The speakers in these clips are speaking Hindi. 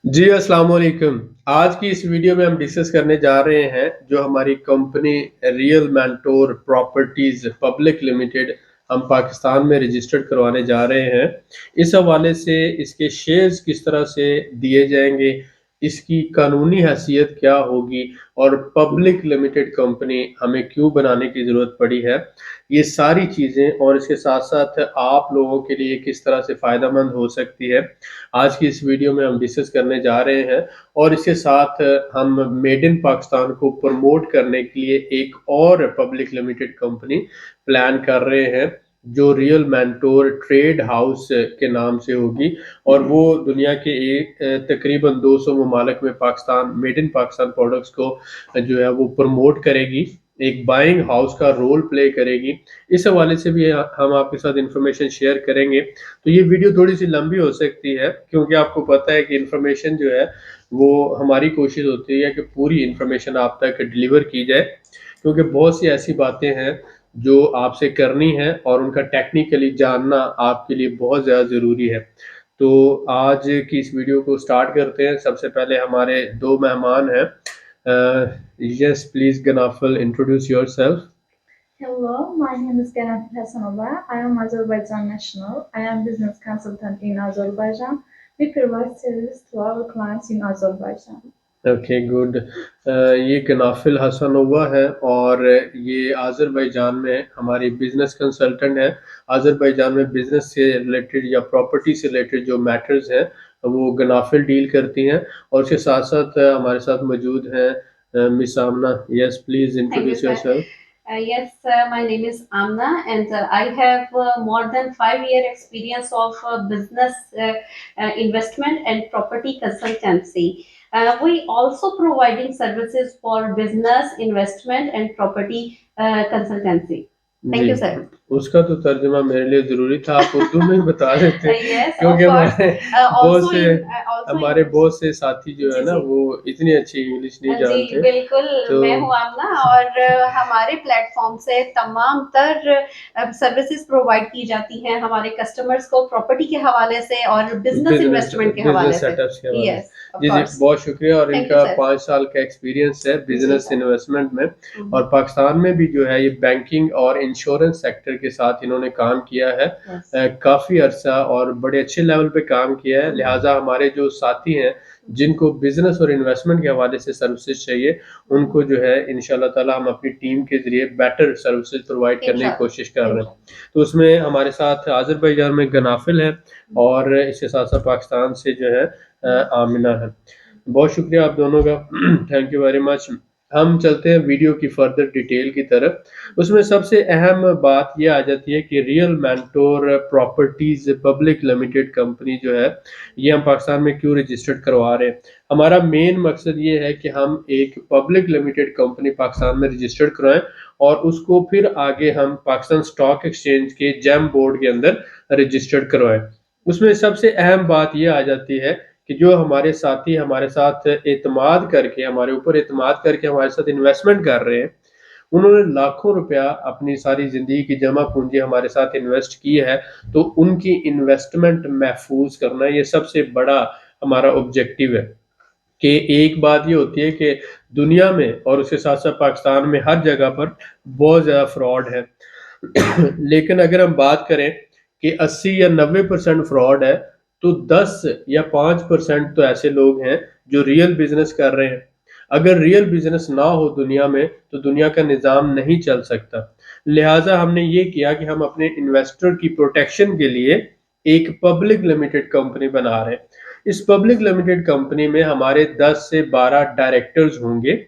जी, अस्सलाम वालेकुम। आज की इस वीडियो में हम डिस्कस करने जा रहे हैं जो हमारी company real mentor properties public limited हम पाकिस्तान में रजिस्टर्ड करवाने जा रहे हैं। इस हवाले से इसके शेयर्स किस तरह से दिए जाएँगे, इसकी कानूनी हैसियत क्या होगी और पब्लिक लिमिटेड कंपनी हमें क्यों बनाने की ज़रूरत पड़ी है, ये सारी चीज़ें और इसके साथ-साथ आप लोगों के लिए किस तरह से फ़ायदेमंद हो सकती है, आज की इस वीडियो में हम डिस्कस करने जा रहे हैं और इसके साथ हम मेड इन पाकिस्तान को प्रमोट करने के लिए एक और पब्लिक लिमिटेड कंपनी प्लान कर रहे हैं जो रियल मेंटोर ट्रेड हाउस के नाम से होगी और वो दुनिया के तकरीबन 200 ममालिक में Pakistan made in Pakistan products को जो है वो प्रमोट करेगी, एक बाइंग हाउस का रोल प्ले करेगी। इस हवाले से भी हम आपके साथ इंफॉर्मेशन शेयर करेंगे। तो ये वीडियो थोड़ी-सी लंबी हो सकती है क्योंकि आपको पता है कि इन्फॉर्मेशन जो है वो हमारी कोशिश होती है कि पूरी इन्फॉर्मेशन आप तक डिलीवर की जाए क्योंकि बहुत सी ऐसी बातें हैं जो आपसे करनी है और उनका टेक्निकली जानना आपके लिए बहुत ज़्यादा ज़रूरी है। तो आज की इस वीडियो को स्टार्ट करते हैं। सबसे पहले हमारे 2 मेहमान हैं। येस प्लीज़ गनाफल introduce yourself. Hello, my name is Ganat Hassanova. I am Azerbaijan national. I am business consultant in Azerbaijan. We provide service to our clients in Azerbaijan. Okay good. ये कनाफिल हसनोवा है और ये आज़रबाईजान में हमारी बिज़नेस कंसल्टेंट है। आज़रबाईजान में बिज़नेस से रिलेटेड या प्रॉपर्टी से रिलेटेड जो मैटर्स हैं वो गनाफिल डील करती हैं और उसके साथ-साथ हमारे साथ मौजूद हैं miss Amna. Yes please Thank you, introduce sir. Yourself. Yes, my name is Amna, and I have more than 5 year experience of business investment and property consultancy. We also providing services for business investment and property consultancy. Thank जी, you, sir. उसका तो तर्जुमा मेरे लिए ज़रूरी था, आप उर्दू में ही बता देते Yes, क्योंकि of course. Also in also हमारे in बहुत से साथी जो है जी ना जी वो इतनी अच्छी इंग्लिश नहीं जी, जानते। बिल्कुल, तो मैं हूँ आमना और हमारे प्लेटफ़ॉर्म से तमाम तर सर्विसेज़ प्रोवाइड की जाती हैं हमारे कस्टमर्स को प्रॉपर्टी के हवाले से और बिज़नेस बिज़नेस इन्वेस्टमेंट के हवाले बिज़नेस से। सेटअप्स के हवाले से। यस, ऑफ जी, जी, कोर्स। बहुत शुक्रिया और थैंक यू इनका सर। 5 साल का एक्सपीरियंस है जी बिज़नेस सर। इन्वेस्टमेंट में हुँ, और हुँ। पाकिस्तान में भी जो है ये बैंकिंग और इंश्योरेंस सेक्टर के साथ इन्होंने काम किया है। यस। काफ़ी अरसा और बड़े अच्छे लेवल पे काम किया है, लिहाज़ा हमारे जो साथी हैं, जिनको बिज़नेस और इन्वेस्टमेंट के हवाले से सर्विसेज़ चाहिए, उनको जो है इंशाअल्लाह ताला हम अपनी टीम के ज़रिए बेटर सर्विसेज़ प्रोवाइड करने की इंशाल्लाह, कोशिश कर रहे हैं। इंशाल्लाह। तो उसमें हमारे साथ अज़रबैजान में गनाफिल है और इसके साथ-साथ पाकिस्तान से जो है आमिना है। बहुत शुक्रिया आप दोनों का थैंक यू वेरी मच। हम चलते हैं वीडियो की फर्दर डिटेल की तरफ। उसमें सबसे अहम बात ये आ जाती है कि real mentor properties public limited company जो है, ये हम पाकिस्तान में क्यों रजिस्टर्ड करवा रहे हैं। हमारा मेन मकसद ये है कि हम एक पब्लिक लिमिटेड कंपनी पाकिस्तान में रजिस्टर्ड करवाएँ और उसको फिर आगे हम पाकिस्तान स्टॉक एक्सचेंज के जेम बोर्ड के अंदर रजिस्टर्ड करवाएँ। उसमें सबसे अहम बात ये आ जाती है कि जो हमारे साथी हमारे साथ एतमाद करके हमारे ऊपर एतमाद करके हमारे साथ इन्वेस्टमेंट कर रहे हैं, उन्होंने लाखों रुपया अपनी सारी ज़िंदगी की जमा पूँजी हमारे साथ इन्वेस्ट की है, तो उनकी इन्वेस्टमेंट महफ़ूज़ करना ये सबसे बड़ा हमारा ऑब्जेक्टिव है। कि एक बात ये होती है कि दुनिया में और उसके साथ-साथ पाकिस्तान में हर जगह पर बहुत ज़्यादा फ्रॉड है। लेकिन अगर हम बात करें कि 80 या 90% फ्रॉड है, तो 10 या 5% तो ऐसे लोग हैं जो रियल बिज़नेस कर रहे हैं। अगर रियल बिज़नेस ना हो दुनिया में, तो दुनिया का निज़ाम नहीं चल सकता। लिहाज़ा हमने ये किया कि हम अपने इन्वेस्टर की प्रोटेक्शन के लिए एक पब्लिक लिमिटेड कंपनी बना रहे हैं। इस पब्लिक लिमिटेड कंपनी में हमारे 10 से 12 डायरेक्टर्स होंगे,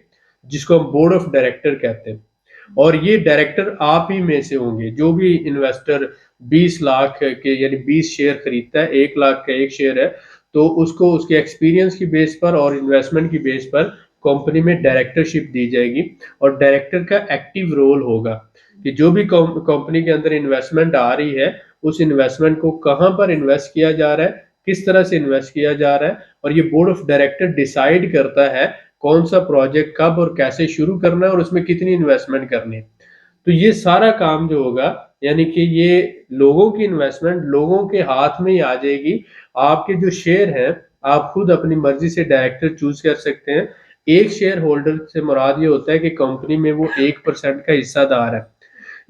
जिसको हम बोर्ड ऑफ डायरेक्टर कहते हैं। और ये डायरेक्टर आप ही में से होंगे, जो भी इन्वेस्टर 20 लाख के यानी 20 शेयर खरीदता है, 1 लाख का 1 शेयर है, तो उसको उसके एक्सपीरियंस की बेस पर और इन्वेस्टमेंट की बेस पर कंपनी में डायरेक्टरशिप दी जाएगी और डायरेक्टर का एक्टिव रोल होगा कि जो भी कंपनी के अंदर इन्वेस्टमेंट आ रही है, उस इन्वेस्टमेंट को कहाँ पर इन्वेस्ट किया जा रहा है, किस तरह से इन्वेस्ट किया जा रहा है और ये बोर्ड ऑफ डायरेक्टर डिसाइड करता है कौन सा प्रोजेक्ट कब और कैसे शुरू करना है और उसमें कितनी इन्वेस्टमेंट करनी है। तो ये सारा काम जो होगा यानी कि ये लोगों की इन्वेस्टमेंट लोगों के हाथ में ही आ जाएगी। आपके जो शेयर हैं आप खुद अपनी मर्जी से डायरेक्टर चूज कर सकते हैं। एक शेयर होल्डर से मुराद ये होता है कि कंपनी में वो 1% का हिस्सादार है।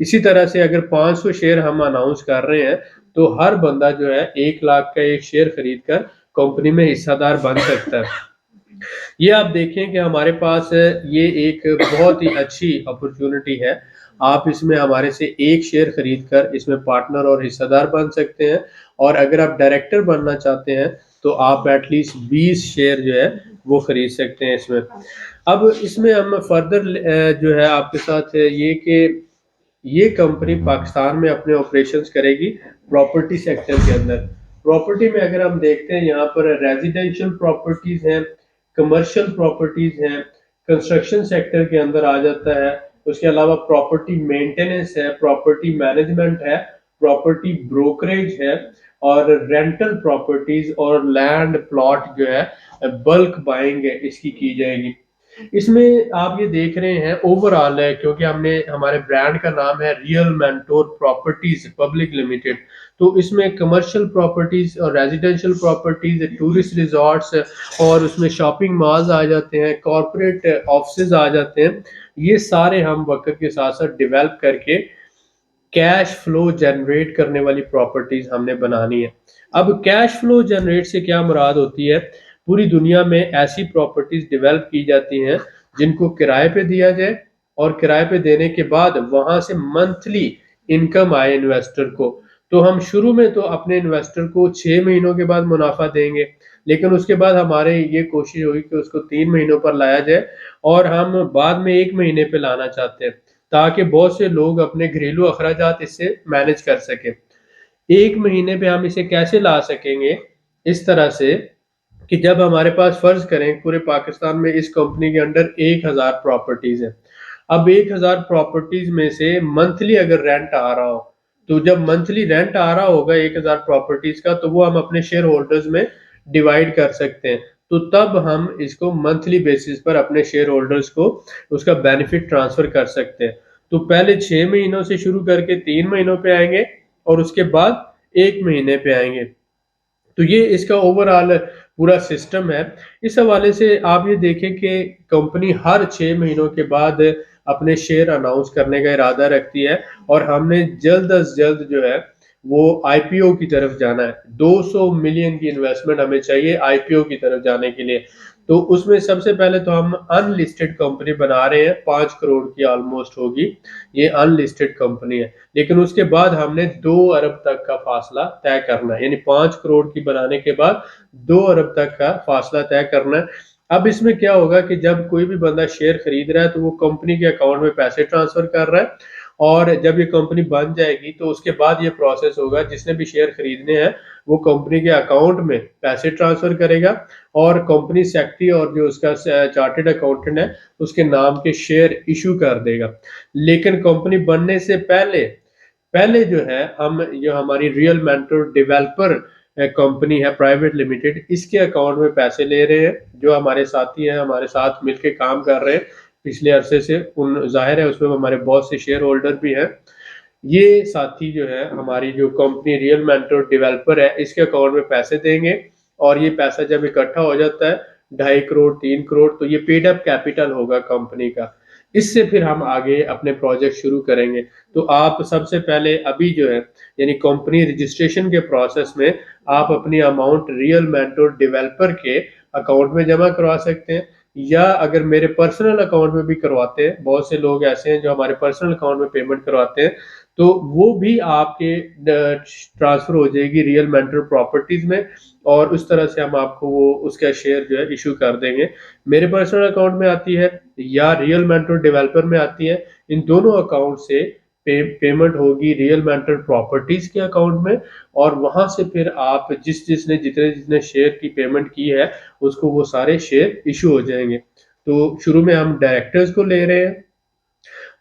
इसी तरह से अगर 500 शेयर हम अनाउंस कर रहे हैं तो हर बंदा जो है 1 लाख का एक शेयर खरीद कर कंपनी में हिस्सादार बन सकता है। ये आप देखें कि हमारे पास ये एक बहुत ही अच्छी अपॉर्चुनिटी है। आप इसमें हमारे से एक शेयर खरीद कर इसमें पार्टनर और हिस्सेदार बन सकते हैं, और अगर आप डायरेक्टर बनना चाहते हैं तो आप एटलीस्ट 20 शेयर जो है वो खरीद सकते हैं इसमें। अब इसमें हम फर्दर जो है आपके साथ ये कि ये कंपनी पाकिस्तान में अपने ऑपरेशंस करेगी प्रॉपर्टी सेक्टर के अंदर। प्रॉपर्टी में अगर हम देखते हैं यहाँ पर रेजिडेंशियल प्रॉपर्टीज हैं, कमर्शियल प्रॉपर्टीज हैं, कंस्ट्रक्शन सेक्टर के अंदर आ जाता है। उसके अलावा प्रॉपर्टी मेंटेनेंस है, प्रॉपर्टी मैनेजमेंट है, प्रॉपर्टी ब्रोकरेज है, और रेंटल प्रॉपर्टीज और लैंड प्लॉट जो है बल्क बाइंग इसकी की जाएगी। इसमें आप ये देख रहे हैं ओवरऑल है, क्योंकि हमने हमारे ब्रांड का नाम है real mentor properties public limited, तो इसमें कमर्शियल प्रॉपर्टीज और रेजिडेंशियल प्रॉपर्टीज, टूरिस्ट रिजॉर्ट्स और उसमें शॉपिंग मॉल्स आ जाते हैं, कॉरपोरेट ऑफिसेज आ जाते हैं। ये सारे हम वक्त के साथ साथ डेवलप करके कैश फ्लो जनरेट करने वाली प्रॉपर्टीज हमने बनानी है। अब कैश फ्लो जनरेट से क्या मुराद होती है? पूरी दुनिया में ऐसी प्रॉपर्टीज डेवलप की जाती हैं जिनको किराए पे दिया जाए, और किराए पे देने के बाद वहां से मंथली इनकम आए इन्वेस्टर को। तो हम शुरू में तो अपने इन्वेस्टर को 6 महीनों के बाद मुनाफा देंगे, लेकिन उसके बाद हमारे ये कोशिश होगी कि उसको 3 महीनों पर लाया जाए, और हम बाद में 1 महीने पे लाना चाहते हैं ताकि बहुत से लोग अपने घरेलू अखराजात इससे मैनेज कर सके। 1 महीने पे हम इसे कैसे ला सकेंगे? इस तरह से कि जब हमारे पास फर्ज करें पूरे पाकिस्तान में इस कंपनी के अंडर 1000 प्रॉपर्टीज है। अब 1000 प्रॉपर्टीज में से मंथली अगर रेंट आ रहा हो, तो जब मंथली रेंट आ रहा होगा 1000 प्रॉपर्टीज का, तो वो हम अपने शेयर होल्डर्स में डिवाइड कर सकते हैं। तो तब हम इसको मंथली बेसिस पर अपने शेयर होल्डर्स को उसका बेनिफिट ट्रांसफर कर सकते हैं। तो पहले 6 महीनों से शुरू करके 3 महीनों पे आएंगे, और उसके बाद 1 महीने पे आएंगे। तो ये इसका ओवरऑल पूरा सिस्टम है। इस हवाले से आप ये देखें कि कंपनी हर 6 महीनों के बाद अपने शेयर अनाउंस करने का इरादा रखती है, और हमने जल्द अज जल्द जो है वो आईपीओ की तरफ जाना है। 200 मिलियन की इन्वेस्टमेंट हमें चाहिए आईपीओ की तरफ जाने के लिए। तो उसमें सबसे पहले तो हम अनलिस्टेड कंपनी बना रहे हैं, 5 करोड़ की ऑलमोस्ट होगी, ये अनलिस्टेड कंपनी है। लेकिन उसके बाद हमने 2 अरब तक का फासला तय करना है, यानी 5 करोड़ की बनाने के बाद 2 अरब तक का फासला तय करना है। अब इसमें क्या होगा कि जब कोई भी बंदा शेयर खरीद रहा है तो वो कंपनी के अकाउंट में पैसे ट्रांसफर कर रहा है, और जब ये कंपनी बन जाएगी तो उसके बाद ये प्रोसेस होगा, जिसने भी शेयर खरीदने हैं वो कंपनी के अकाउंट में पैसे ट्रांसफर करेगा, और कंपनी सेक्रेटरी और जो उसका चार्टेड अकाउंटेंट है उसके नाम के शेयर इशू कर देगा। लेकिन कंपनी बनने से पहले पहले जो है हम जो हमारी रियल मेंटर डेवलपर कंपनी है प्राइवेट लिमिटेड, इसके अकाउंट में पैसे ले रहे हैं। जो हमारे साथी हैं हमारे साथ मिलके काम कर रहे हैं पिछले अरसे से, उन जाहिर है उसमें हमारे बहुत से शेयर होल्डर भी हैं। ये साथी जो है हमारी जो कंपनी रियल मेंटर डेवलपर है इसके अकाउंट में पैसे देंगे, और ये पैसा जब इकट्ठा हो जाता है 2.5 करोड़ 3 करोड़, तो ये पेड अप कैपिटल होगा कंपनी का। इससे फिर हम आगे अपने प्रोजेक्ट शुरू करेंगे। तो आप सबसे पहले अभी जो है यानी कंपनी रजिस्ट्रेशन के प्रोसेस में आप अपनी अमाउंट रियल मेंटर डेवलपर के अकाउंट में जमा करवा सकते हैं, या अगर मेरे पर्सनल अकाउंट में भी करवाते हैं, बहुत से लोग ऐसे हैं जो हमारे पर्सनल अकाउंट में पेमेंट करवाते हैं, तो वो भी आपके ट्रांसफर हो जाएगी रियल मेंटर प्रॉपर्टीज में, और उस तरह से हम आपको वो उसका शेयर जो है इशू कर देंगे। मेरे पर्सनल अकाउंट में आती है या रियल मेंटर डेवलपर में आती है, इन दोनों अकाउंट से पेमेंट होगी रियल मेंटर प्रॉपर्टीज के अकाउंट में, और वहां से फिर आप जिसने जितने जितने शेयर की पेमेंट की है उसको वो सारे शेयर इशू हो जाएंगे। तो शुरू में हम डायरेक्टर्स को ले रहे हैं,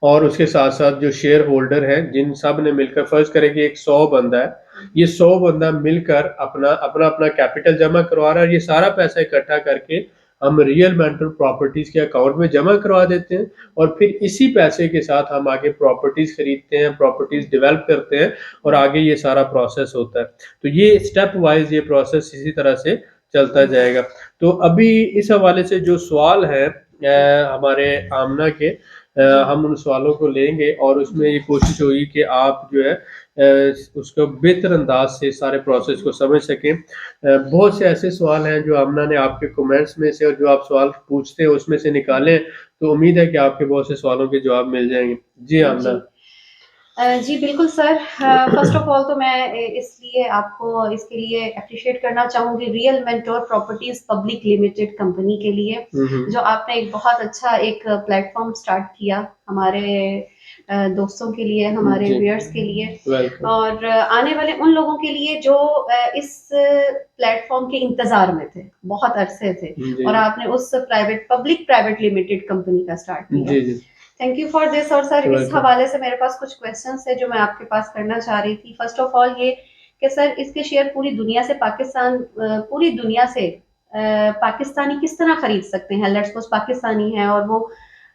और उसके साथ साथ जो शेयर होल्डर हैं जिन सब ने मिलकर, फर्ज करें कि एक 100 बंदा है, ये 100 बंदा मिलकर अपना अपना अपना कैपिटल जमा करवा रहा है, और ये सारा पैसा इकट्ठा करके हम रियल मेंटर प्रॉपर्टीज के अकाउंट में जमा करवा देते हैं, और फिर इसी पैसे के साथ हम आगे प्रॉपर्टीज खरीदते हैं, प्रॉपर्टीज डेवलप करते हैं, और आगे ये सारा प्रोसेस होता है। तो ये स्टेप वाइज ये प्रोसेस इसी तरह से चलता जाएगा। तो अभी इस हवाले से जो सवाल है हमारे आमना के, हम उन सवालों को लेंगे और उसमें ये कोशिश होगी कि आप जो है उसको बेहतर अंदाज से सारे प्रोसेस को समझ सकें। बहुत से ऐसे सवाल हैं जो आमना ने आपके कमेंट्स में से और जो आप सवाल पूछते हैं उसमें से निकालें, तो उम्मीद है कि आपके बहुत से सवालों के जवाब मिल जाएंगे। जी आमना। जी जी बिल्कुल सर। फर्स्ट ऑफ ऑल तो मैं इसलिए आपको इसके लिए अप्रिशिएट करना चाहूँगी real mentor properties public limited company के लिए, जो आपने एक बहुत अच्छा एक प्लेटफॉर्म स्टार्ट किया हमारे दोस्तों के लिए, हमारे जी व्यूअर्स के लिए वेलकम। और आने वाले उन लोगों के लिए जो इस प्लेटफॉर्म के इंतजार में थे, बहुत अरसे थे जी और आपने उस पब्लिक प्राइवेट लिमिटेड कंपनी का स्टार्ट किया। जी जी थैंक यू फॉर दिस। और सर इस वेलकम। हवाले से मेरे पास कुछ क्वेश्चंस है जो मैं आपके पास करना चाह रही थी। फर्स्ट ऑफ ऑल ये कि सर इसके शेयर पूरी दुनिया से पूरी दुनिया से पाकिस्तानी किस तरह खरीद सकते हैं? लेट्स सपोज पाकिस्तानी है और वो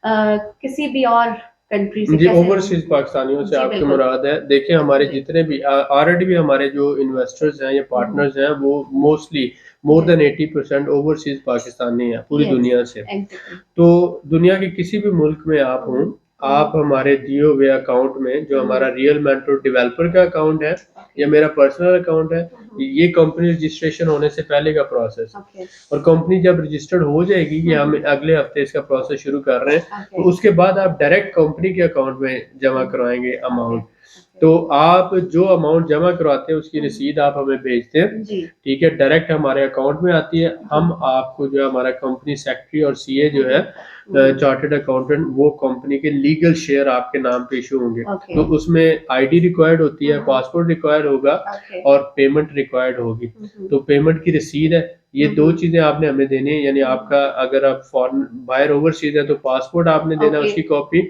किसी भी और कंट्री से जी कैसे ओवरसीज पाकिस्तानियों से जी आपकी बिल्कुल। मुराद है। देखिए हमारे जी जितने भी ऑलरेडी भी हमारे जो इन्वेस्टर्स हैं या पार्टनर्स हैं वो मोस्टली मोर जी देन 80% ओवरसीज पाकिस्तानी हैं पूरी यस दुनिया से। एग्जैक्टली। तो दुनिया के किसी भी मुल्क में आप हों, आप हमारे दिए हुए अकाउंट में जो हमारा रियल मेंटोर डेवलपर का अकाउंट है या मेरा पर्सनल अकाउंट है, ये कंपनी रजिस्ट्रेशन होने से पहले का प्रोसेस है। ओके और कंपनी जब रजिस्टर्ड हो जाएगी कि हम अगले हफ्ते इसका प्रोसेस शुरू कर रहे हैं, तो ओके उसके बाद आप डायरेक्ट कंपनी के अकाउंट में जमा करवाएंगे अमाउंट। ओके तो आप जो अमाउंट जमा करवाते हैं उसकी रसीद आप हमें भेजते हैं, जी ठीक है, डायरेक्ट हमारे अकाउंट में आती है। हम आपको जो है हमारा कंपनी सेक्रेटरी और सीए जो है चार्टर्ड अकाउंटेंट, वो कंपनी के लीगल शेयर आपके नाम पे इशू होंगे। ओके तो उसमें आईडी रिक्वायर्ड होती है, पासपोर्ट रिक्वायर्ड होगा ओके और पेमेंट रिक्वायर्ड होगी। तो पेमेंट की रसीद है, ये दो चीजें आपने हमें देनी है। यानी आपका अगर आप फॉरेन बाहर ओवरसीज है तो पासपोर्ट आपने देना है ओके उसकी कॉपी,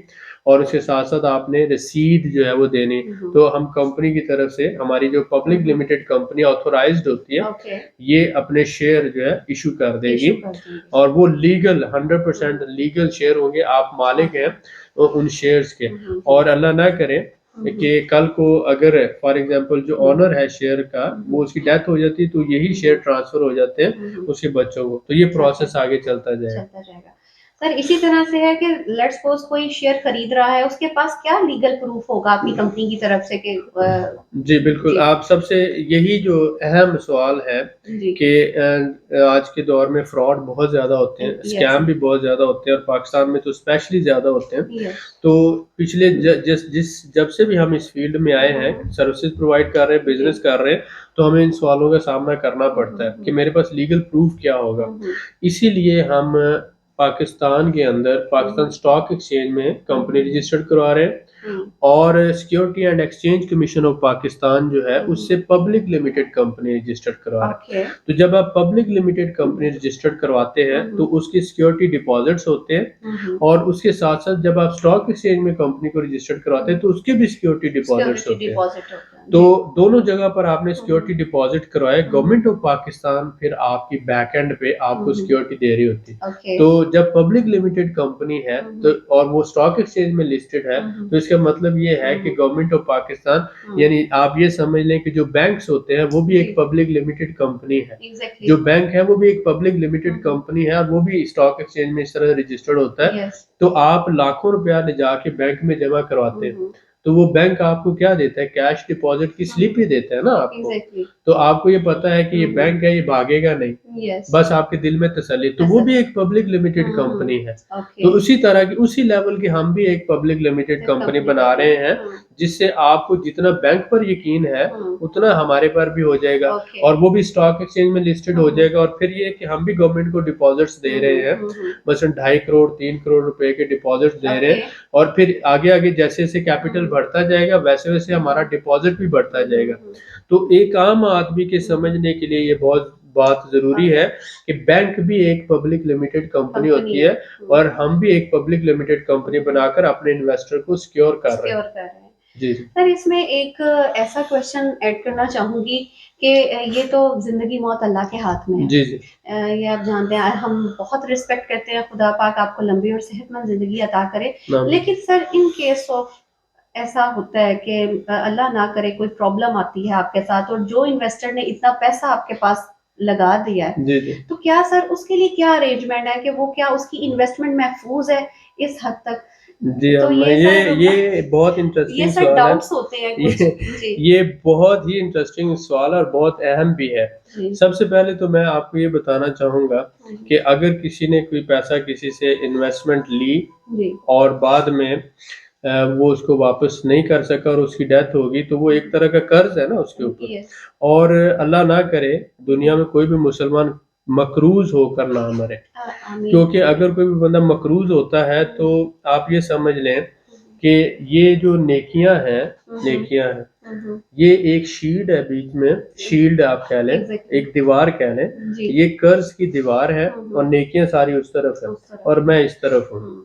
और उसके साथ साथ आपने रसीद जो है वो देनी। तो हम कंपनी की तरफ से हमारी जो पब्लिक लिमिटेड कंपनी ऑथोराइज्ड होती है, ओके ये अपने शेयर जो है इशू कर देगी इशू कर देंगे। और वो लीगल 100% लीगल शेयर होंगे। आप मालिक हैं उन शेयर्स के। और अल्लाह ना करे कि कल को अगर फॉर एग्जांपल जो ऑनर है शेयर का वो उसकी डेथ हो जाती है तो यही शेयर ट्रांसफर हो जाते हैं उसके बच्चों को। तो ये प्रोसेस आगे चलता जाएगा। चलता जाएगा। सर इसी तरह से है कि लेट्स सपोज कोई शेयर खरीद रहा है, उसके पास क्या लीगल प्रूफ होगा आपकी कंपनी की तरफ से कि जी बिल्कुल। जी आप सबसे यही जो अहम सवाल है जी कि आज के दौर में फ्रॉड बहुत ज़्यादा होते हैं, यस स्कैम भी बहुत ज़्यादा होते हैं और पाकिस्तान में तो स्पेशली ज़्यादा होते हैं। यस तो पिछले जब से भी हम इस फील्ड में आए हैं, सर्विसेज प्रोवाइड कर रहे हैं, बिजनेस कर रहे हैं, तो हमें इन सवालों का सामना करना पड़ता है कि मेरे पास लीगल प्रूफ क्या होगा। इसीलिए हम पाकिस्तान के अंदर पाकिस्तान स्टॉक एक्सचेंज में कंपनी रजिस्टर्ड करवा रहे हैं और security and exchange commission of Pakistan जो है उससे पब्लिक लिमिटेड कंपनी रजिस्टर्ड करवा रहा है। ओके तो जब आप पब्लिक लिमिटेड कंपनी रजिस्टर्ड करवाते हैं तो उसकी सिक्योरिटी डिपॉजिट्स होते हैं और उसके साथ साथ जब आप स्टॉक एक्सचेंज में कंपनी को रजिस्टर्ड करवाते हैं तो उसके भी सिक्योरिटी डिपॉजिट्स सिक्योरिटी होते हैं। डिपॉजिट होता है तो दोनों जगह पर आपने सिक्योरिटी डिपॉजिट करवाए, गवर्नमेंट ऑफ पाकिस्तान फिर आपकी बैक एंड पे आपको सिक्योरिटी दे रही होती है। ओके तो जब पब्लिक लिमिटेड कंपनी है तो और वो स्टॉक एक्सचेंज में लिस्टेड है, तो इसका मतलब ये है कि गवर्नमेंट ऑफ पाकिस्तान, यानी आप ये समझ लें कि जो बैंक्स होते हैं वो भी एक पब्लिक लिमिटेड कंपनी है। एग्जैक्टली जो बैंक है वो भी एक पब्लिक लिमिटेड कंपनी है और वो भी स्टॉक एक्सचेंज में इस तरह रजिस्टर्ड होता है। यस तो आप लाखों रुपया ले जाके बैंक में जमा करवाते हैं तो वो बैंक आपको क्या देता है, कैश डिपॉजिट की स्लिप ही देता है ना आपको। एग्जैक्टली तो आपको ये पता है कि ये बैंक है, ये भागेगा नहीं, यस बस आपके दिल में तसल्ली। तो वो भी एक पब्लिक लिमिटेड कंपनी है। तो ओके उसी तरह की उसी लेवल की हम भी एक पब्लिक लिमिटेड कंपनी बना रहे हैं जिससे आपको जितना बैंक पर यकीन है उतना हमारे पर भी हो जाएगा ओके और वो भी स्टॉक एक्सचेंज में लिस्टेड हो जाएगा। और फिर ये कि हम भी गवर्नमेंट को डिपॉजिट्स दे रहे हैं, मसलन 2.5 करोड़ 3 करोड़ रुपए के डिपॉजिट्स दे रहे हैं और फिर आगे आगे जैसे जैसे कैपिटल बढ़ता जाएगा वैसे वैसे हमारा डिपॉजिट भी बढ़ता जाएगा। तो एक आम आदमी के समझने के लिए ये बहुत बात जरूरी है कि बैंक भी एक पब्लिक लिमिटेड कंपनी होती है और हम भी एक पब्लिक लिमिटेड कंपनी बनाकर अपने इन्वेस्टर को सिक्योर कर रहे सिक्योर हैं। कर रहे हैं। जी सर इसमें एक ऐसा क्वेश्चन ऐड करना चाहूंगी कि ये तो जिंदगी मौत अल्लाह के हाथ में है। जी जी ये आप जानते हैं, हम बहुत रिस्पेक्ट करते हैं, खुदा पाक आपको लंबी और सेहतमंद जिंदगी अता करे। नाम। लेकिन सर इन केस ऑफ ऐसा होता है कि अल्लाह ना करे कोई प्रॉब्लम आती है आपके साथ और जो इन्वेस्टर ने इतना पैसा आपके पास लगा दिया है, जी जी तो क्या सर उसके लिए क्या अरेंजमेंट है कि वो क्या उसकी इन्वेस्टमेंट महफूज है इस हद तक? जी तो हम ये सर ये बहुत ये इंटरेस्टिंग सर सवाल है। डाउट्स होते हैं कुछ। ये जी ये बहुत ही इंटरेस्टिंग सवाल और बहुत अहम भी है। जी सबसे पहले तो मैं आपको ये बताना चाहूँगा हम्म, कि अगर किसी ने कोई पैसा किसी से इन्वेस्टमेंट ली जी और बाद में वो उसको वापस नहीं कर सका और उसकी डेथ होगी, तो वो एक तरह का कर्ज है ना उसके ऊपर। यस और अल्लाह ना करे दुनिया में कोई भी मुसलमान मकरूज होकर ना मरे, आमीन क्योंकि अगर कोई भी बंदा मकरूज होता है तो आप ये समझ लें कि ये जो नेकियां हैं, ये एक शील्ड है बीच में, शील्ड आप कह लें, एग्जैक्टली एक दीवार कह लें। जी ये कर्ज की दीवार है और नेकियां सारी उस तरफ है उस तरह और मैं इस तरफ हूँ। हम्म,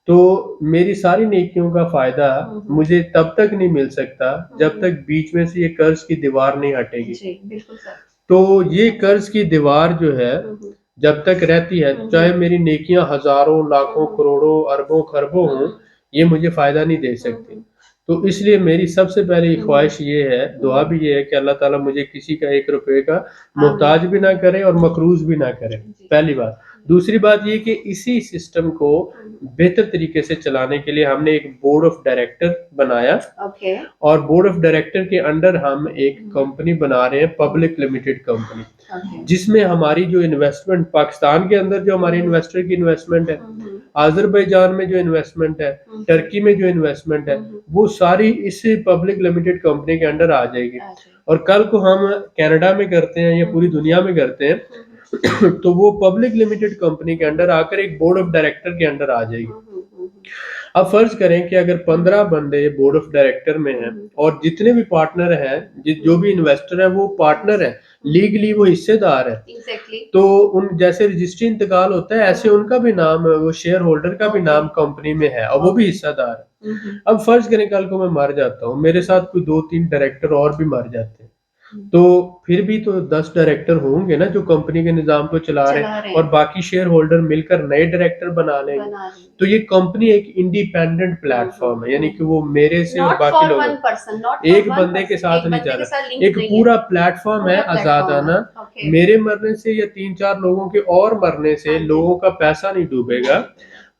तो मेरी सारी नेकियों का फायदा मुझे तब तक नहीं मिल सकता जब तक बीच में से ये कर्ज की दीवार नहीं हटेगी। जी बिल्कुल सर तो ये कर्ज की दीवार जो है जब तक रहती है, चाहे मेरी नेकियां हजारों लाखों करोड़ों अरबों खरबों हों, ये मुझे फायदा नहीं दे सकती। तो इसलिए मेरी सबसे पहली ख्वाहिश ये है, दुआ भी ये है कि अल्लाह ताला मुझे किसी का 1 रुपए का मोहताज भी ना करे और मकरूज भी ना करे, पहली बात। दूसरी बात ये कि इसी सिस्टम को बेहतर तरीके से चलाने के लिए हमने एक बोर्ड ऑफ डायरेक्टर बनाया ओके और बोर्ड ऑफ डायरेक्टर के अंडर हम एक कंपनी बना रहे हैं, पब्लिक लिमिटेड कंपनी, ओके जिसमें हमारी जो इन्वेस्टमेंट पाकिस्तान के अंदर जो हमारी इन्वेस्टर की इन्वेस्टमेंट है, आज़रबाईजान में जो इन्वेस्टमेंट है, टर्की में जो इन्वेस्टमेंट है, वो सारी इस पब्लिक लिमिटेड कंपनी के अंडर आ जाएगी। और कल को हम कनाडा में करते हैं या पूरी दुनिया में करते हैं तो वो पब्लिक लिमिटेड कंपनी के अंडर आकर एक बोर्ड ऑफ डायरेक्टर के अंडर आ जाएगी। अब फर्ज करें कि अगर 15 बंदे बोर्ड ऑफ डायरेक्टर में हैं और जितने भी पार्टनर हैं, जो भी इन्वेस्टर है वो पार्टनर है, लीगली वो हिस्सेदार है, एग्जैक्टली तो उन जैसे रजिस्ट्री इंतकाल होता है ऐसे उनका भी नाम, वो शेयर होल्डर का भी नाम कंपनी में है और वो भी हिस्सेदार है। अब फर्ज करें कल को मैं मर जाता हूँ, मेरे साथ कोई 2-3 डायरेक्टर और भी मर जाते हैं, तो फिर भी तो 10 डायरेक्टर होंगे ना जो कंपनी के निजाम को चला रहे हैं और बाकी शेयर होल्डर मिलकर नए डायरेक्टर बना लेंगे। तो ये कंपनी एक इंडिपेंडेंट प्लेटफॉर्म है, यानी कि वो मेरे से और बाकी लोग एक बंदे के साथ नहीं चल रहा, एक पूरा प्लेटफॉर्म है आजादाना। मेरे मरने से या 3-4 लोगों के और मरने से लोगों का पैसा नहीं डूबेगा,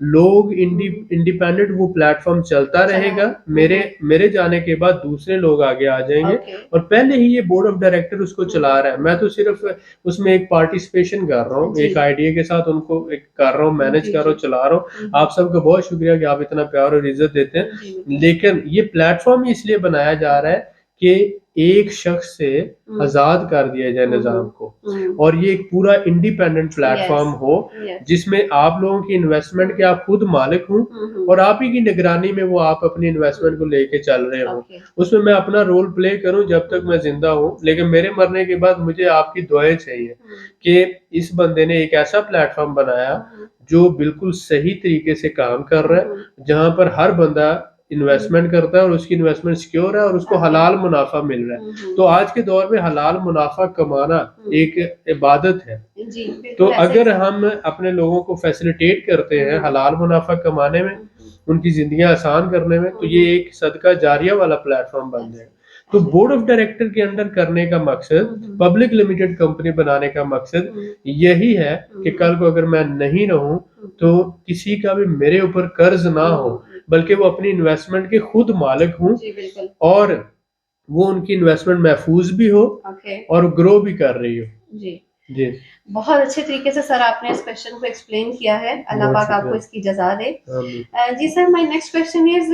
लोग इंडिपेंडेंट वो प्लेटफॉर्म चलता रहेगा, मेरे जाने के बाद दूसरे लोग आगे आ जाएंगे और पहले ही ये बोर्ड ऑफ डायरेक्टर उसको चला रहा है, मैं तो सिर्फ उसमें एक पार्टिसिपेशन कर रहा हूँ, एक आइडिया के साथ उनको एक कर रहा हूँ, मैनेज कर रहा हूँ, चला रहा हूँ। आप सबका बहुत शुक्रिया कि आप इतना प्यार और इज्जत देते हैं, लेकिन ये प्लेटफॉर्म इसलिए बनाया जा रहा है कि एक शख्स से आजाद कर दिया जाए निजाम को और ये एक पूरा इंडिपेंडेंट प्लेटफॉर्म हो जिसमें आप लोगों की इन्वेस्टमेंट के आप खुद मालिक हूँ और आप ही की निगरानी में वो आप अपनी इन्वेस्टमेंट को लेके चल रहे हो, उसमें मैं अपना रोल प्ले करूं जब तक मैं जिंदा हूं, लेकिन मेरे मरने के बाद मुझे आपकी दुआएं चाहिए कि इस बंदे ने एक ऐसा प्लेटफॉर्म बनाया जो बिल्कुल सही तरीके से काम कर रहा है, जहां पर हर बंदा इन्वेस्टमेंट करता है और उसकी इन्वेस्टमेंट सिक्योर है और उसको हलाल मुनाफा मिल रहा है। तो आज के दौर में हलाल मुनाफा कमाना एक इबादत है। तो अगर हम अपने लोगों को फैसिलिटेट करते हैं हलाल मुनाफा कमाने में, उनकी जिंदगियां आसान करने में, तो ये एक सदका जारिया वाला प्लेटफॉर्म बन जाएगा। तो बोर्ड ऑफ डायरेक्टर के अंडर करने का मकसद, पब्लिक लिमिटेड कंपनी बनाने का मकसद यही है कि कल को अगर मैं नहीं रहूं तो किसी का भी मेरे ऊपर कर्ज ना हो, बल्कि वो अपनी इन्वेस्टमेंट के खुद मालिक हूँ और वो उनकी इन्वेस्टमेंट महफूज भी हो और ग्रो भी कर रही हो। जी बहुत अच्छे तरीके से सर आपने इस क्वेश्चन को एक्सप्लेन किया है, अल्लाह पाक आपको इसकी जज़ा दे। जी sir, my next question is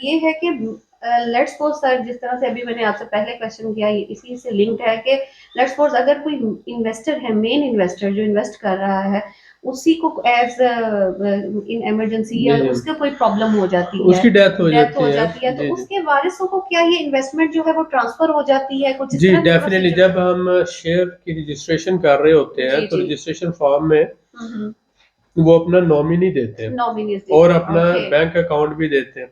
ये है कि लेट्स सपोज सर, जिस तरह से अभी मैंने आपसे पहले क्वेश्चन किया इसी से लिंक्ड है कि लेट्स सपोज अगर कोई इन्वेस्टर है, मेन इन्वेस्टर जो इन्वेस्ट कर रहा है, उसी को एज इन इमरजेंसी या उसके कोई प्रॉब्लम हो जाती है, उसकी डेथ हो जाती है, तो उसके वारिसों को क्या ये इन्वेस्टमेंट जो है वो ट्रांसफर हो जाती है कुछ? जी डेफिनेटली, जब हम शेयर की रजिस्ट्रेशन कर रहे होते हैं तो रजिस्ट्रेशन फॉर्म में वो अपना नॉमिनी देते हैं और अपना बैंक अकाउंट भी देते हैं।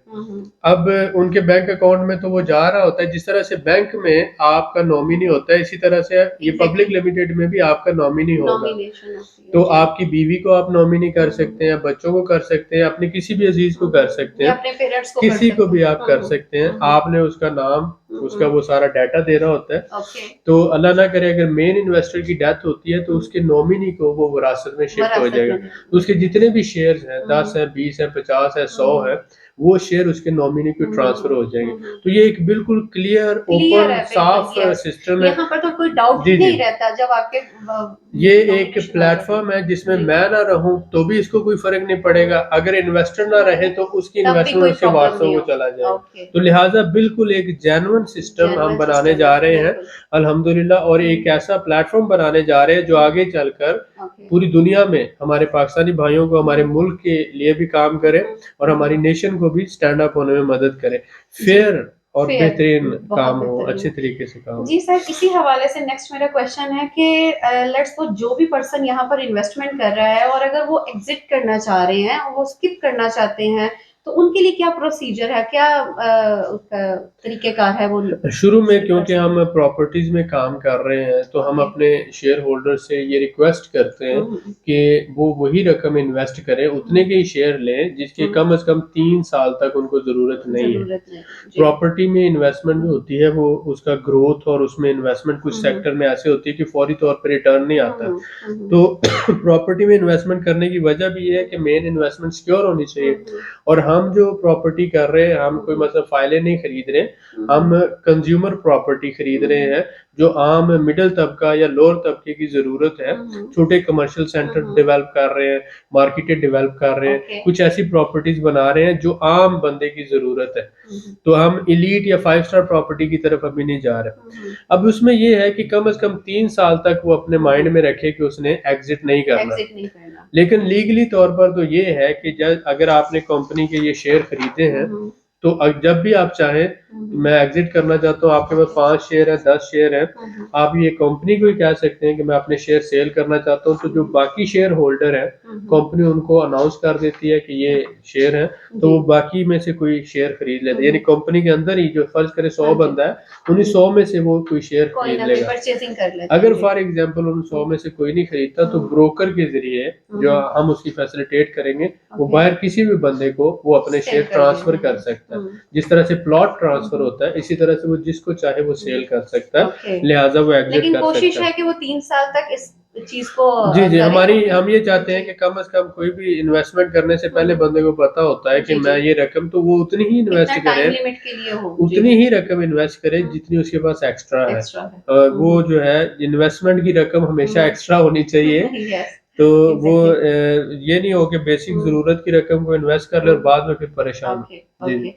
अब उनके बैंक अकाउंट में तो वो जा रहा होता है, जिस तरह से बैंक में आपका नॉमिनी होता है इसी तरह से ये पब्लिक लिमिटेड में भी आपका नॉमिनी होगा। तो आपकी बीवी को आप नॉमिनी कर सकते हैं, बच्चों को कर सकते हैं, अपने किसी भी अजीज को कर सकते हैं, किसी को भी आप कर सकते हैं। आपने उसका नाम उसका वो सारा डाटा दे रहा होता है। ओके, तो अल्लाह ना करे अगर मेन इन्वेस्टर की डेथ होती है तो उसके नॉमिनी को वो विरासत में शिफ्ट हो विरासत जाएगा। में। तो उसके जितने भी शेयर्स हैं 10 है 20 है 50 है 100 है वो शेयर उसके नॉमिनी को ट्रांसफर हो जाएंगे। तो ये एक बिल्कुल क्लियर क्लियर ओपन है, साफ बिल्कुल, यस। सिस्टम है। यहाँ पर तो कोई डाउट जी, ही नहीं जी। रहता जब आपके ये एक nomination हो प्लेटफॉर्म है जिसमें जी। मैं ना रहूं तो भी इसको कोई फर्क नहीं पड़ेगा, अगर इन्वेस्टर ना रहे तो उसकी तब भी इन्वेस्टमेंट कोई उसके प्रॉब्लम वारसों नहीं को होगा। चला जाएगा। ओके, तो लिहाजा बिल्कुल एक जेन्युइन सिस्टम हम जेन्युइन बनाने सिस्टम जा है, रहे हैं बिल्कुल। अल्हम्दुलिल्लाह, और एक ऐसा प्लेटफॉर्म बनाने जा रहे हैं जो आगे चलकर ओके, पूरी दुनिया में हमारे पाकिस्तानी भाइयों को हमारे मुल्क के लिए भी काम करे और हमारी नेशन को भी स्टैंड अप होने में मदद करे। फेयर और फेयर, बेहतरीन बहुत काम हो, बेहतरीन। अच्छे तरीके से काम हो। जी सर, इसी हवाले से नेक्स्ट मेरा क्वेश्चन है कि लेट्स सपोज जो भी पर्सन यहाँ पर इन्वेस्टमेंट कर रहा है और अगर वो एग्जिट करना चाह रहे हैं और वो स्किप करना चाहते हैं तो उनके लिए क्या प्रोसीजर है, क्या उसका तरीकेकार है वो शुरू में skip क्योंकि कर हम प्रॉपर्टीज में काम कर रहे हैं तो हम ओके। अपने शेयर होल्डर से ये रिक्वेस्ट करते हैं कि वो वही रकम इन्वेस्ट करें, उतने के ही शेयर लें जिसकी कम से कम 3 साल तक उनको जरूरत नहीं है। जरूरत नहीं जी। प्रॉपर्टी में इन्वेस्टमेंट जो होती है वो उसका ग्रोथ और उसमें इन्वेस्टमेंट कुछ सेक्टर में ऐसे होती है कि फौरी तौर पर रिटर्न नहीं आता। तो प्रॉपर्टी में इन्वेस्टमेंट करने की वजह भी ये है कि मेन इन्वेस्टमेंट सिक्योर होनी चाहिए। और हम जो प्रॉपर्टी कर रहे हैं हम कोई मतलब फाइलें नहीं खरीद रहे, हम कंज्यूमर प्रॉपर्टी खरीद रहे हैं जो आम मिडिल तबका या लोअर तबके की जरूरत है। छोटे कमर्शियल सेंटर डेवलप कर रहे हैं, मार्केटें डेवलप कर रहे हैं, ओके। कुछ ऐसी प्रॉपर्टीज बना रहे हैं जो आम बंदे की जरूरत है। तो हम इलीट या 5 स्टार प्रॉपर्टी की तरफ अभी नहीं जा रहे। अब उसमें ये है कि कम से कम 3 साल तक वो अपने माइंड में रखे कि उसने एग्जिट नहीं करना। एग्जिट नहीं करना। लेकिन लीगली तौर पर तो ये है कि जब अगर आपने कंपनी के ये शेयर खरीदे हैं तो जब भी आप चाहें मैं एग्जिट करना चाहता हूँ, आपके पास 5 शेयर है 10 शेयर है, आप ये कंपनी को ही कह सकते हैं कि मैं अपने शेयर सेल करना चाहता हूँ। तो जो बाकी शेयर होल्डर है कंपनी उनको अनाउंस कर देती है कि ये शेयर है, तो वो बाकी में से कोई शेयर खरीद लेते हैं। यानी कंपनी के अंदर ही जो फर्ज करे 100 बंदा है उन्हीं 100 में से वो कोई शेयर खरीद लेगा। परचेजिंग कर लेते अगर हैं। फॉर एग्जांपल उन 100 में से कोई नहीं खरीदता तो ब्रोकर के जरिए जो हम उसकी फैसिलिटेट करेंगे वो बाहर किसी भी बंदे को वो अपने शेयर ट्रांसफर कर सकता है। जिस तरह से प्लॉट ट्रांसफर होता है इसी तरह से वो जिसको चाहे वो सेल कर सकता है, लिहाजा वो एग्जिट लेकिन कर कोशिश सकता है है। कि वो 3 साल तक इस चीज को जी जी, करें। हम ये चाहते हैं कि कम से कम कोई भी इन्वेस्टमेंट करने से पहले बंदे को पता होता है कि जी, मैं ये रकम, तो वो उतनी ही इन्वेस्ट कितना करे, टाइम लिमिट के लिए हो उतनी ही रकम इन्वेस्ट करे जितनी उसके पास एक्स्ट्रा है। एक्स्ट्रा है। वो जो है इन्वेस्टमेंट की रकम हमेशा एक्स्ट्रा होनी चाहिए। यस, तो वो ये नहीं हो कि बेसिक जरूरत की रकम को इन्वेस्ट कर ले और बाद में फिर परेशान। ओके जी ओके।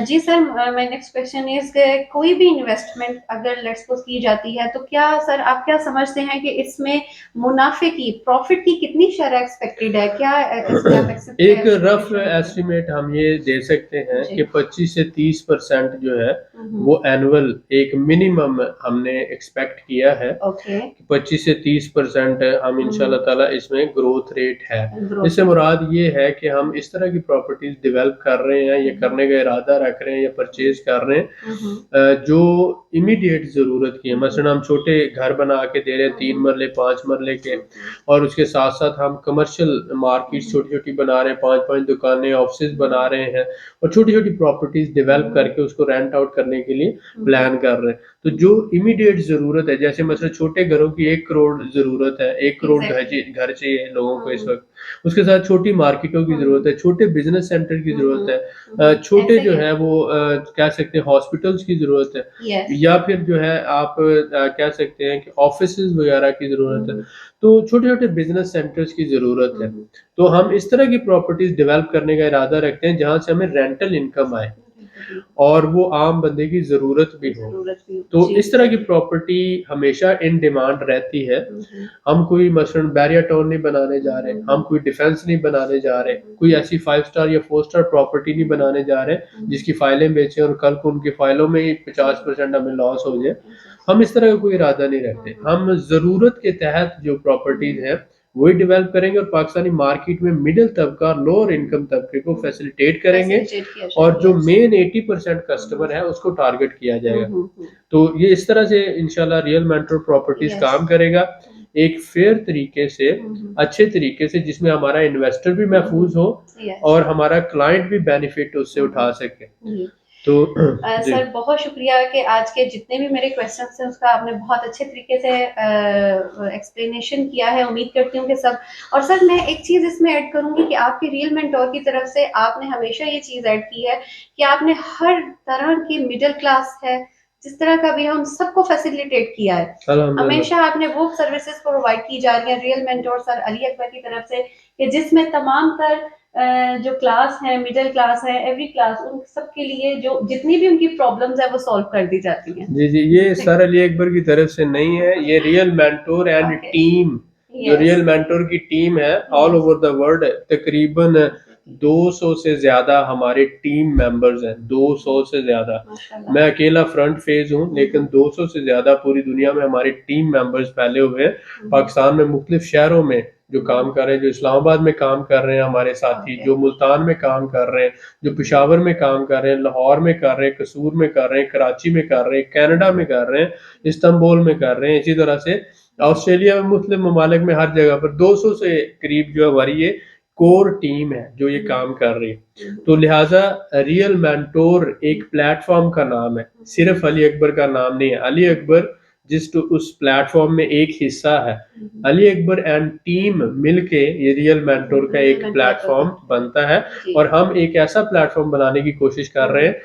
जी sir, my next question is कोई भी इन्वेस्टमेंट अगर लेट्स सपोज की जाती है तो क्या सर आप क्या समझते हैं कि इसमें मुनाफे की, प्रॉफिट की कितनी शरह एक्सपेक्टेड है, क्या इसमें आप एक रफ एस्टिमेट हम ये दे सकते हैं कि 25 से 30% जो है वो एनुअल एक मिनिमम हमने एक्सपेक्ट किया है। ओके, 25 से 30% हम इंशाल्लाह ताला इसमें ग्रोथ रेट है। इससे मुराद ये है कि हम इस तरह की प्रॉपर्टीज डेवलप कर रहे हैं या करने का इरादा रख रहे हैं या परचेज कर रहे हैं जो इमीडिएट जरूरत की है। मसलन हम छोटे घर बना के दे रहे हैं 3 मरले 5 मरले के, और उसके साथ साथ हम कमर्शियल मार्केट छोटी छोटी बना रहे हैं, 5-5 दुकानें ऑफिस बना रहे हैं और छोटी छोटी प्रॉपर्टीज डेवलप करके उसको रेंट आउट करने के लिए प्लान कर रहे हैं। तो जो इमीडिएट जरूरत है, जैसे मतलब छोटे घरों की 1 करोड़ जरूरत है, 1 करोड़ घर चाहिए लोगों को इस वक्त, उसके साथ छोटी मार्केटों की जरूरत है, छोटे बिजनेस सेंटर की जरूरत है, छोटे जो है वो कह सकते हैं हॉस्पिटल्स की जरूरत है, या फिर जो है आप कह सकते हैं कि ऑफिसेज वगैरह की जरूरत है। तो छोटे छोटे बिजनेस सेंटर्स की जरूरत है। तो हम इस तरह की प्रॉपर्टीज डेवलप करने का इरादा रखते हैं जहां से हमें रेंटल इनकम आए और वो आम बंदे की जरूरत भी हो। तो इस तरह की प्रॉपर्टी हमेशा इन डिमांड रहती है। हम कोई मसलन बैरियर टाउन नहीं बनाने जा रहे, हम कोई डिफेंस नहीं बनाने जा रहे, कोई ऐसी 5 स्टार या 4 स्टार प्रॉपर्टी नहीं बनाने जा रहे जिसकी फाइलें बेचें और कल को उनकी फाइलों में ही 50% हमें लॉस हो जाए। हम इस तरह का कोई इरादा नहीं रखते। हम जरूरत के तहत जो प्रॉपर्टीज हैं वही डेवलप करेंगे और पाकिस्तानी मार्केट में मिडिल तबका, लोअर इनकम तबके को फैसिलिटेट करेंगे और जो मेन 80% कस्टमर है उसको टारगेट किया जाएगा। तो ये इस तरह से इंशाल्लाह रियल मेंटर प्रॉपर्टीज काम करेगा एक फेयर तरीके से, अच्छे तरीके से, जिसमें हमारा इन्वेस्टर भी महफूज हो और हमारा क्लाइंट भी बेनिफिट उससे उठा सके। तो जी सर बहुत शुक्रिया कि आज के जितने भी मेरे क्वेश्चंस हैं उसका आपने बहुत अच्छे तरीके से एक्सप्लेनेशन किया है। उम्मीद करती हूँ कि सब, और सर मैं एक चीज़ इसमें ऐड करूँगी कि आपके रियल मेंटोर की तरफ से आपने हमेशा ये चीज़ ऐड की है कि आपने हर तरह की मिडिल क्लास है जिस तरह का भी है उन सबको फैसिलिटेट किया है। अल्हम्दुलिल्लाह। हमेशा आपने वो सर्विसेज प्रोवाइड की जा रही है real mentor sir Ali Akbar की तरफ से कि जिसमें तमाम तर जो क्लास है, मिडिल क्लास है, एवरी क्लास, उन सबके लिए जो जितनी भी उनकी प्रॉब्लम्स है वो सॉल्व कर दी जाती हैं। जी, जी, ये सर अली अकबर की तरफ से नहीं है, ये real mentor and okay. Team, जो यस। रियल मेंटोर की टीम है all yes. Over the world, तकरीबन 200 से ज़्यादा हमारे टीम मेंबर्स हैं, 200 से ज़्यादा। माशाल्लाह। मैं अकेला फ्रंट फेज़ हूँ, लेकिन 200 से ज़्यादा पूरी दुनिया में हमारे टीम मेंबर्स फैले हुए हैं। पाकिस्तान में मुख्तलिफ शहरों में जो काम कर रहे हैं, जो इस्लामाबाद में काम कर रहे हैं हमारे साथी, ओके। जो मुल्तान में काम कर रहे हैं, जो पेशावर में काम कर रहे हैं, लाहौर में कर रहे हैं, कसूर में कर रहे हैं, कराची में कर रहे हैं, कनाडा में कर रहे हैं, इस्तांबुल में कर रहे हैं, इसी तरह से ऑस्ट्रेलिया में, मुस्लिम ममालिक में, हर जगह पर 200 से करीब जो हमारी ये कोर टीम है जो ये काम कर रही है। तो लिहाजा रियल मेंटोर एक प्लेटफॉर्म का नाम है, सिर्फ अली अकबर का नाम नहीं है। अली अकबर जिस तो उस प्लेटफॉर्म में एक हिस्सा है। अली अकबर एंड टीम मिलके ये रियल मेंटोर का एक प्लेटफॉर्म बनता है, जी। और हम एक ऐसा प्लेटफॉर्म बनाने की कोशिश कर रहे हैं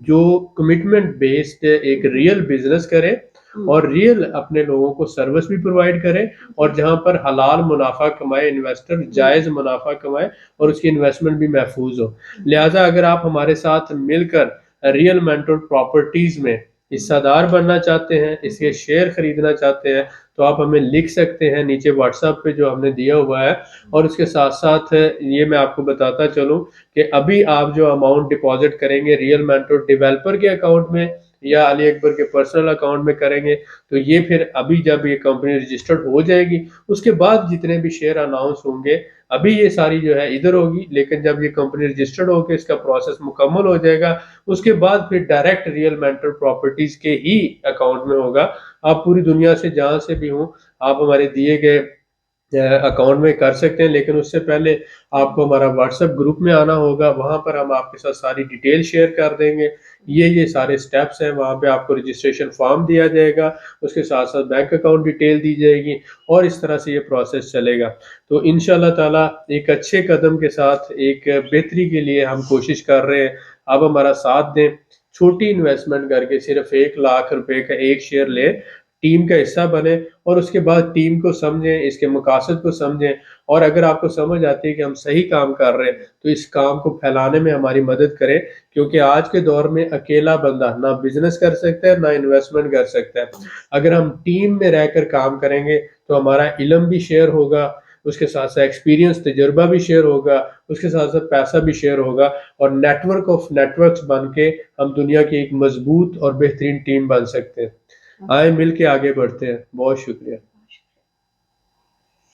जो कमिटमेंट बेस्ड एक रियल बिजनेस करे और रियल अपने लोगों को सर्विस भी प्रोवाइड करे, और जहां पर हलाल मुनाफा कमाए, इन्वेस्टर जायज़ मुनाफा कमाए और उसकी इन्वेस्टमेंट भी महफूज हो। लिहाजा अगर आप हमारे साथ मिलकर रियल मेंटोर प्रॉपर्टीज में हिस्सादार बनना चाहते हैं, इसके शेयर खरीदना चाहते हैं, तो आप हमें लिख सकते हैं नीचे व्हाट्सएप पे जो हमने दिया हुआ है। और उसके साथ साथ ये मैं आपको बताता चलूं कि अभी आप जो अमाउंट डिपॉजिट करेंगे रियल मेंटोर डेवलपर के अकाउंट में या अली अकबर के पर्सनल अकाउंट में करेंगे, तो ये फिर अभी जब ये कंपनी रजिस्टर्ड हो जाएगी उसके बाद जितने भी शेयर अनाउंस होंगे, अभी ये सारी जो है इधर होगी, लेकिन जब ये कंपनी रजिस्टर्ड होकर इसका प्रोसेस मुकम्मल हो जाएगा उसके बाद फिर डायरेक्ट रियल मेंटोर प्रॉपर्टीज के ही अकाउंट में होगा। आप पूरी दुनिया से जहां से भी हों आप हमारे दिए गए अकाउंट में कर सकते हैं, लेकिन उससे पहले आपको हमारा व्हाट्सएप ग्रुप में आना होगा। वहां पर हम आपके साथ सारी डिटेल शेयर कर देंगे। ये सारे स्टेप्स हैं, वहां पे आपको रजिस्ट्रेशन फॉर्म दिया जाएगा, उसके साथ साथ बैंक अकाउंट डिटेल दी जाएगी, और इस तरह से ये प्रोसेस चलेगा। तो इंशाल्लाह ताला एक अच्छे कदम के साथ एक बेहतरी के लिए हम कोशिश कर रहे हैं। आप हमारा साथ दें, छोटी इन्वेस्टमेंट करके सिर्फ 1 लाख रुपए का एक शेयर ले, टीम का हिस्सा बने, और उसके बाद टीम को समझें, इसके मकासद को समझें, और अगर आपको समझ आती है कि हम सही काम कर रहे हैं तो इस काम को फैलाने में हमारी मदद करें, क्योंकि आज के दौर में अकेला बंदा ना बिजनेस कर सकता है ना इन्वेस्टमेंट कर सकता है। अगर हम टीम में रहकर काम करेंगे तो हमारा इल्म भी शेयर होगा, उसके साथ साथ एक्सपीरियंस तजुर्बा भी शेयर होगा, उसके साथ साथ पैसा भी शेयर होगा, और नेटवर्क ऑफ नेटवर्क्स बन के हम दुनिया की एक मजबूत और बेहतरीन टीम बन सकते हैं। आए मिल के आगे बढ़ते हैं। बहुत शुक्रिया।